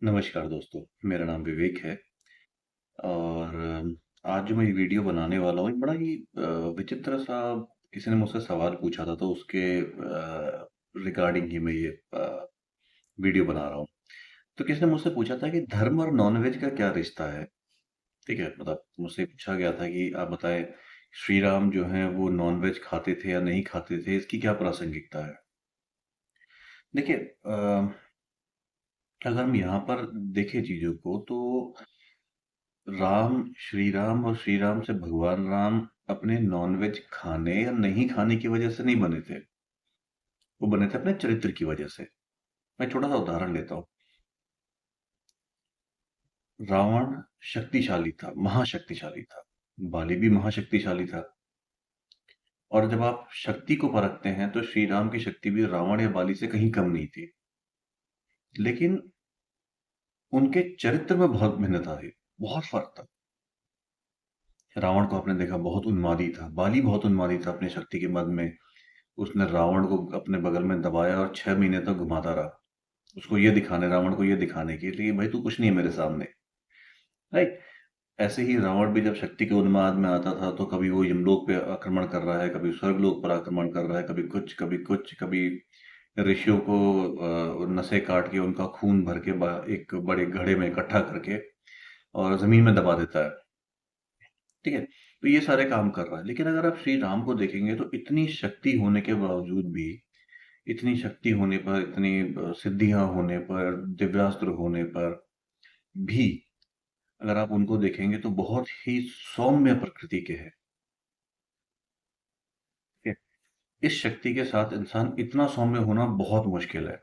नमस्कार दोस्तों, मेरा नाम विवेक है और आज जो मैं ये वीडियो बनाने वाला हूँ, एक बड़ा ही विचित्र सा किसी ने मुझसे सवाल पूछा था, तो उसके रिगार्डिंग ही मैं ये वीडियो बना रहा हूँ। तो किसी ने मुझसे पूछा था कि धर्म और नॉनवेज का क्या रिश्ता है? ठीक है, मतलब मुझसे पूछा गया था कि आप बताएं, श्री राम जो हैं वो नॉनवेज खाते थे या नहीं खाते थे, इसकी क्या प्रासंगिकता है? देखिए, अगर हम यहाँ पर देखें चीजों को, तो श्री राम और श्री राम से भगवान राम अपने नॉनवेज खाने या नहीं खाने की वजह से नहीं बने थे। वो बने थे अपने चरित्र की वजह से। मैं छोटा सा उदाहरण लेता हूँ। रावण शक्तिशाली था, महाशक्तिशाली था। बाली भी महाशक्तिशाली था। और जब आप शक्ति को परखते हैं, तो श्री राम की शक्ति भी रावण या बाली से कहीं कम नहीं थी। लेकिन उनके चरित्र में बहुत भिन्नता थी, बहुत फर्क था। रावण को आपने देखा, बहुत उन्मादी था। बाली बहुत उन्मादी था अपनी शक्ति के मद में। उसने रावण को अपने बगल में दबाया और 6 महीने तक घुमाता रहा, उसको ये दिखाने, रावण को ये दिखाने के लिए, भाई तू कुछ नहीं है मेरे सामने। राइट। ऐसे ही रावण भी जब शक्ति के उन्माद में आता था, तो कभी वो यमलोक पे आक्रमण कर रहा है, कभी स्वर्गलोक पर आक्रमण कर रहा है, कभी कुछ कभी कुछ, कभी ऋषियों को नसें काट के उनका खून भर के एक बड़े घड़े में इकट्ठा करके और जमीन में दबा देता है। ठीक है, तो ये सारे काम कर रहा है। लेकिन अगर आप श्री राम को देखेंगे, तो इतनी शक्ति होने के बावजूद भी, इतनी शक्ति होने पर, इतनी सिद्धियां होने पर, दिव्यास्त्र होने पर भी, अगर आप उनको देखेंगे तो बहुत ही सौम्य प्रकृति के हैं। ठीक है? इस शक्ति के साथ इंसान इतना सौम्य होना बहुत मुश्किल है।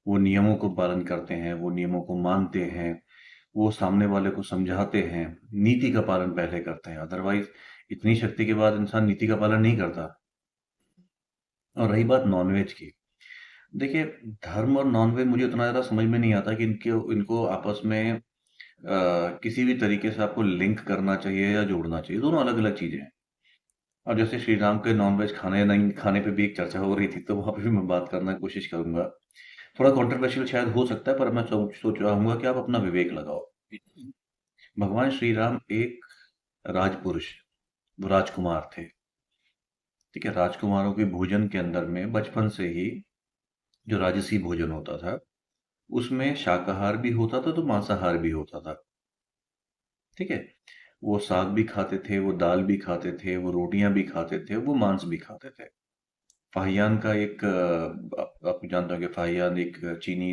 वो नियमों को पालन करते हैं, वो नियमों को मानते हैं, वो सामने वाले को समझाते हैं, नीति का पालन पहले करते हैं। अदरवाइज इतनी शक्ति के बाद इंसान नीति का पालन नहीं करता। और रही बात नॉनवेज की, देखिए, धर्म और नॉनवेज मुझे उतना ज्यादा समझ में नहीं आता कि इनके इनको आपस में किसी भी तरीके से आपको लिंक करना चाहिए या जोड़ना चाहिए। दोनों अलग अलग चीजें हैं। और जैसे श्री राम के नॉनवेज खाने या नहीं खाने पे भी एक चर्चा हो रही थी, तो वहां पे भी मैं बात करना की कोशिश करूंगा। थोड़ा कंट्रोवर्शियल शायद हो सकता है, पर मैं सोच रहा हूँ कि आप अपना विवेक लगाओ। भगवान श्री राम एक राजपुरुष, वो राजकुमार थे। ठीक है, राजकुमारों के भोजन के अंदर में बचपन से ही जो राजसी भोजन होता था, उसमें शाकाहार भी होता था, तो मांसाहार भी होता था। ठीक है, वो साग भी खाते थे, वो दाल भी खाते थे, वो रोटियां भी खाते थे, वो मांस भी खाते थे। फाहियान का एक आप जानते हो कि फाहियान एक चीनी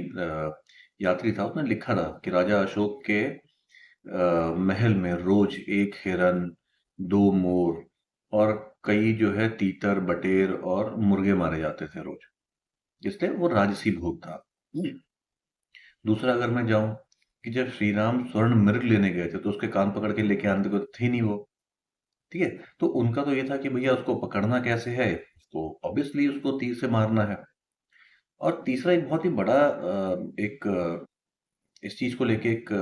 यात्री था। उसने लिखा था कि राजा अशोक के महल में रोज एक हिरन, दो मोर और कई जो है तीतर, बटेर और मुर्गे मारे जाते थे रोज। इसलिए वो राजसी भोग था। दूसरा, अगर मैं जाऊं, कि जब श्री राम स्वर्ण मृग लेने गए थे, तो उसके कान पकड़ के लेके आने को थे नहीं वो। ठीक है, तो उनका तो ये था कि भैया उसको पकड़ना कैसे है, तो ऑब्वियसली उसको तीर से मारना है। और तीसरा एक बहुत ही बड़ा इस चीज को लेके एक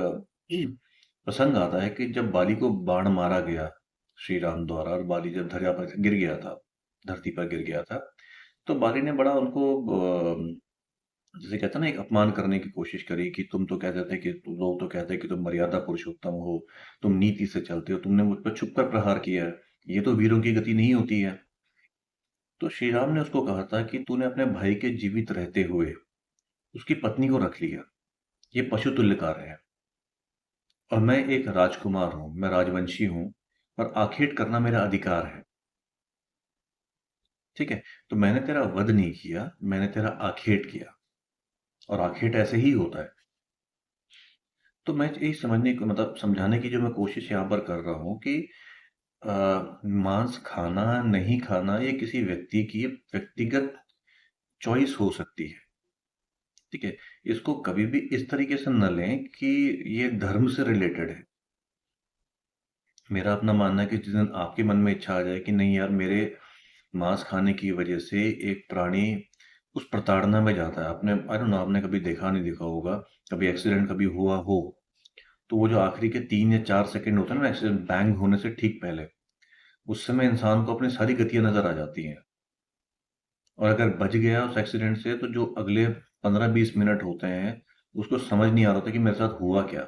प्रसंग आता है कि जब बाली को बाण मारा गया श्री राम द्वारा, और बाली जब दरिया पर गिर गया था, धरती पर गिर गया था, तो बाली ने बड़ा उनको जैसे कहते हैं ना, एक अपमान करने की कोशिश करी कि तुम तो कहते थे कि लोग तो कहते हैं कि तुम मर्यादा पुरुषोत्तम हो, तुम नीति से चलते हो, तुमने मुझ पर छुप कर प्रहार किया है, ये तो वीरों की गति नहीं होती है। तो श्री राम ने उसको कहा था कि तूने अपने भाई के जीवित रहते हुए उसकी पत्नी को रख लिया, ये पशु तुल्य कार्य है। और मैं एक राजकुमार हूं, मैं राजवंशी हूं, और आखेट करना मेरा अधिकार है। ठीक है, तो मैंने तेरा वध नहीं किया, मैंने तेरा आखेट किया, और आखेट ऐसे ही होता है। तो मैं यही समझने को, मतलब समझाने की जो मैं कोशिश यहाँ पर कर रहा हूँ कि मांस खाना नहीं खाना, ये किसी व्यक्ति की व्यक्तिगत चॉइस हो सकती है। ठीक है, इसको कभी भी इस तरीके से न लें कि ये धर्म से रिलेटेड है। मेरा अपना मानना है कि जिस दिन आपके मन में इच्छा आ जाए कि नहीं यार, मेरे मांस खाने की वजह से एक प्राणी उस प्रताड़ना में जाता है, आपने आई डोंट नो, आपने कभी देखा नहीं देखा होगा, कभी एक्सीडेंट कभी हुआ हो, तो वो जो आखिरी के 3 या 4 सेकंड होते हैं ना, एक्सीडेंट बैंग होने से ठीक पहले, उस समय इंसान को अपनी सारी गतियां नजर आ जाती हैं। और अगर बच गया उस एक्सीडेंट से, तो जो अगले 15-20 मिनट होते हैं, उसको समझ नहीं आ रहा था कि मेरे साथ हुआ क्या।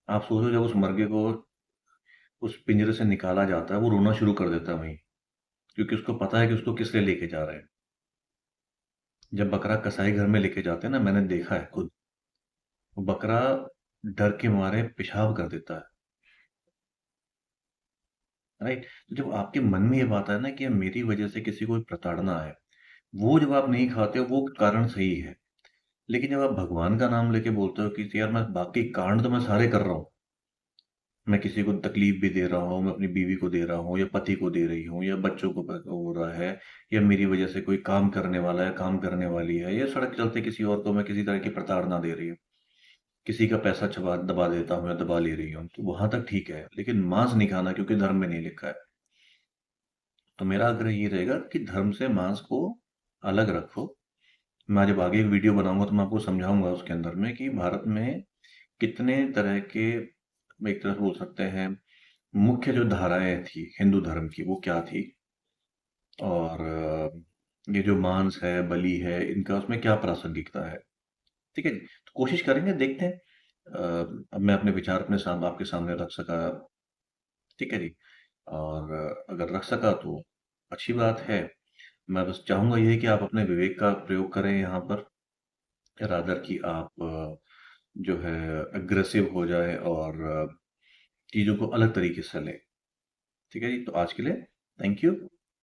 आप सोचो, जब उस मुर्गे को उस पिंजरे से निकाला जाता है, वो रोना शुरू कर देता है वहीं, क्योंकि उसको पता है कि उसको किस लिए लेके जा रहे हैं। जब बकरा कसाई घर में लेके जाते हैं ना, मैंने देखा है खुद, वो बकरा डर के मारे पेशाब कर देता है। राइट। तो जब आपके मन में ये बात है ना कि मेरी वजह से किसी को प्रताड़ना है, वो जब आप नहीं खाते हो वो कारण सही है। लेकिन जब आप भगवान का नाम लेके बोलते हो कि यार मैं बाकी कांड तो मैं सारे कर रहा हूँ, मैं किसी को तकलीफ भी दे रहा हूँ, मैं अपनी बीवी को दे रहा हूँ या पति को दे रही हूँ या बच्चों को हो रहा है, या मेरी वजह से कोई काम करने वाला है, काम करने वाली है, या सड़क चलते किसी और को मैं किसी तरह की प्रताड़ना दे रही हूँ, किसी का पैसा छुपा दबा देता हूँ या दबा ले रही हूँ, तो वहां तक ठीक है। लेकिन मांस नहीं खाना, क्योंकि धर्म में नहीं लिखा है। तो मेरा आग्रह ये रहेगा कि धर्म से मांस को अलग रखो। मैं जब आगे एक वीडियो बनाऊंगा तो मैं आपको समझाऊंगा उसके अंदर में कि भारत में कितने तरह के, एक तरह से बोल सकते हैं, मुख्य जो धाराएं थी हिंदू धर्म की, वो क्या थी, और ये जो मांस है, बलि है, इनका उसमें क्या प्रासंगिकता है। ठीक है जी, तो कोशिश करेंगे, देखते हैं। अब मैं अपने विचार अपने सामने आपके सामने रख सका। ठीक है जी। और अगर रख सका तो अच्छी बात है। मैं बस चाहूंगा यही कि आप अपने विवेक का प्रयोग करें यहाँ पर, रादर कि आप जो है अग्रेसिव हो जाए और चीज़ों को अलग तरीके से लें। ठीक है जी, तो आज के लिए थैंक यू।